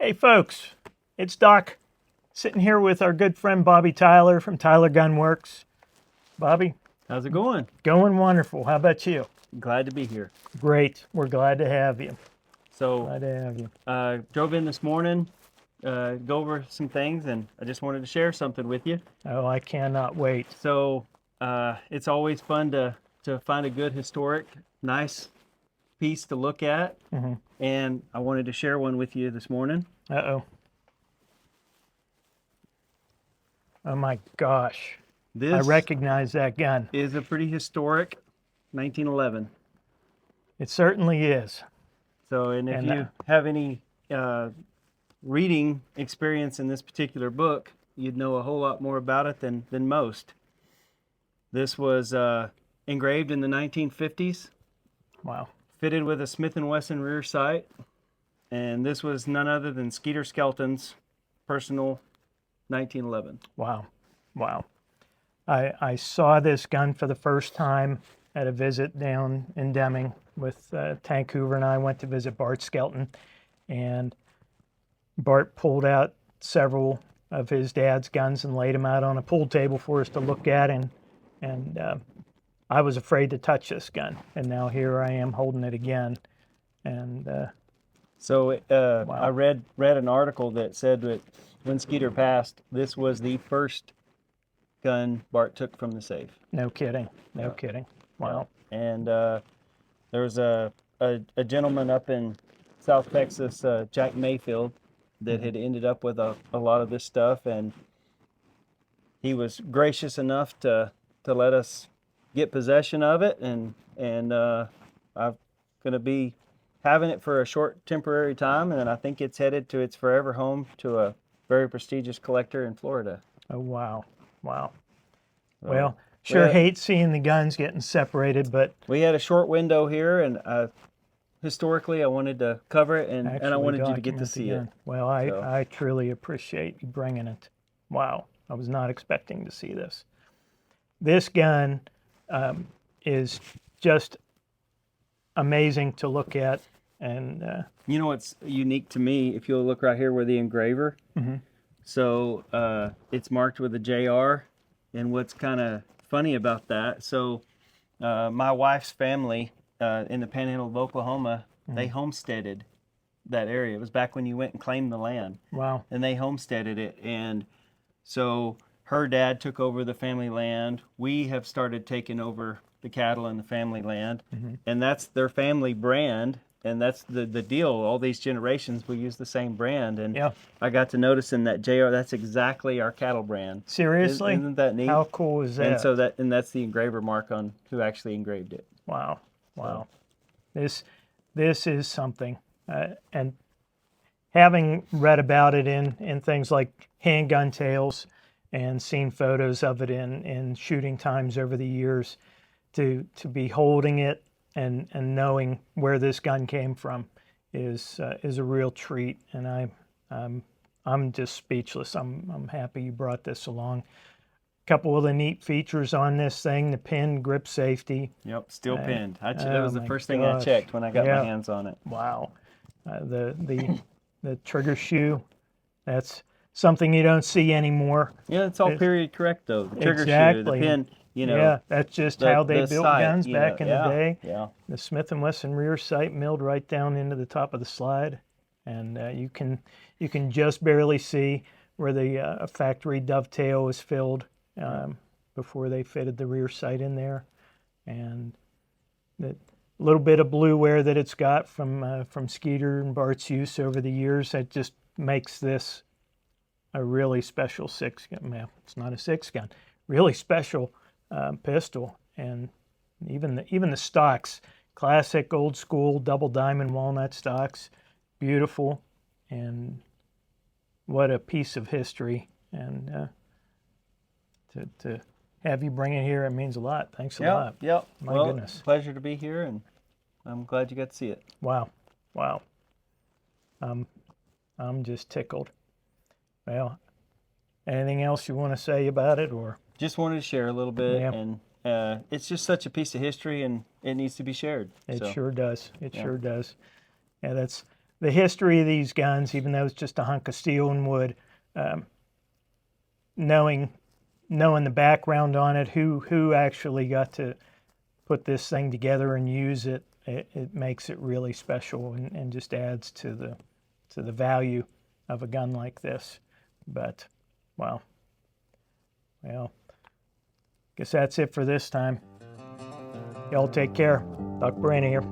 Hey folks, it's Doc, sitting here with our good friend Bobby Tyler from Tyler Gun Works. Bobby, How's it going? going wonderful. How about you? Glad to be here. Great. We're glad to have you. So, Glad to have you. drove in this morning, go over some things, and I just wanted to share something with you. Oh, I cannot wait. So, it's always fun to find a good historic, nice piece to look at, and I wanted to share one with you this morning. Uh-oh. Oh my gosh. I This recognize that gun. is a pretty historic 1911. It certainly is. So, and if And, you have any reading experience in this particular book, you'd know a whole lot more about it than most. This was engraved in the 1950s, Wow. fitted with a Smith & Wesson rear sight, and this was none other than Skeeter Skelton's personal 1911. Wow. Wow. I saw this gun for the first time at a visit down in Deming with Tank Hoover, and I went to visit Bart Skelton, and Bart pulled out several of his dad's guns and laid them out on a pool table for us to look at, and I was afraid to touch this gun, and now here I am holding it again, and So Wow. I read an article that said that when Skeeter passed, this was the first gun Bart took from the safe. no kidding, no kidding. Wow. And there was a gentleman up in South Texas, Jack Mayfield, that had ended up with a lot of this stuff, and he was gracious enough to let us get possession of it, and I'm going to be having it for a short temporary time, and I think it's headed to its forever home to a very prestigious collector in Florida. Oh, wow. Wow. So, Well, sure yeah. hate seeing the guns getting separated, but We had a short window here, and historically I wanted to cover it, and I actually wanted you to get to document see again. it. Well, So- I truly appreciate you bringing it. Wow, I was not expecting to see this. This gun is just amazing to look at, and You know what's unique to me? If you'll look right here where the engraver, so it's marked with a JR, and what's kind of funny about that, so my wife's family in the Panhandle of Oklahoma, they homesteaded that area. It was back when you went and claimed the land, wow, and they homesteaded it, and so her dad took over the family land. We have started taking over the cattle in the family land, and that's their family brand, and that's the deal. All these generations, we use the same brand, and yeah. I got to notice in that JR, that's exactly our cattle brand. Seriously, Isn't that neat? how cool is that? And so that's the engraver mark on who actually engraved it. Wow, wow. This is something, and having read about it in things like Handgun Tales and seen photos of it in shooting times over the years, to be holding it and knowing where this gun came from is a real treat, and I'm just speechless. I'm happy you brought this along. Couple of the neat features on this thing: the pin grip safety. Yep, still pinned. That oh was the my first thing I gosh. checked when I got Yeah. my hands on it. Wow. The trigger shoe, that's something you don't see anymore. Yeah, it's all It's- period correct though. The trigger shoe, Exactly. the pin, Yeah, that's just how they built sight, guns back in the day. Yeah. The Smith & Wesson rear sight milled right down into the top of the slide, and you can just barely see where the factory dovetail was filled before they fitted the rear sight in there, and the little bit of blue wear that it's got from Skeeter and Bart's use over the years, that just makes this a really special six gun. Well, it's not a six gun, really special pistol, and even the stocks, classic old school double diamond walnut stocks, beautiful, and what a piece of history. And to have you bring it here, it means a lot. Thanks a lot. Yep. My Well, goodness. pleasure to be here, and I'm glad you got to see it. Wow, wow. I'm just tickled. Well, anything else you want to say about it, or? Just wanted to share a little bit, Yeah. and it's just such a piece of history, and it needs to be shared. It So, sure does. It yeah. sure does. Yeah, that's the history of these guns, even though it's just a hunk of steel and wood, knowing the background on it, who actually got to put this thing together and use it, it makes it really special and just adds to the value of a gun like this. But wow, well, guess that's it for this time. Y'all take care. Doc Brana here.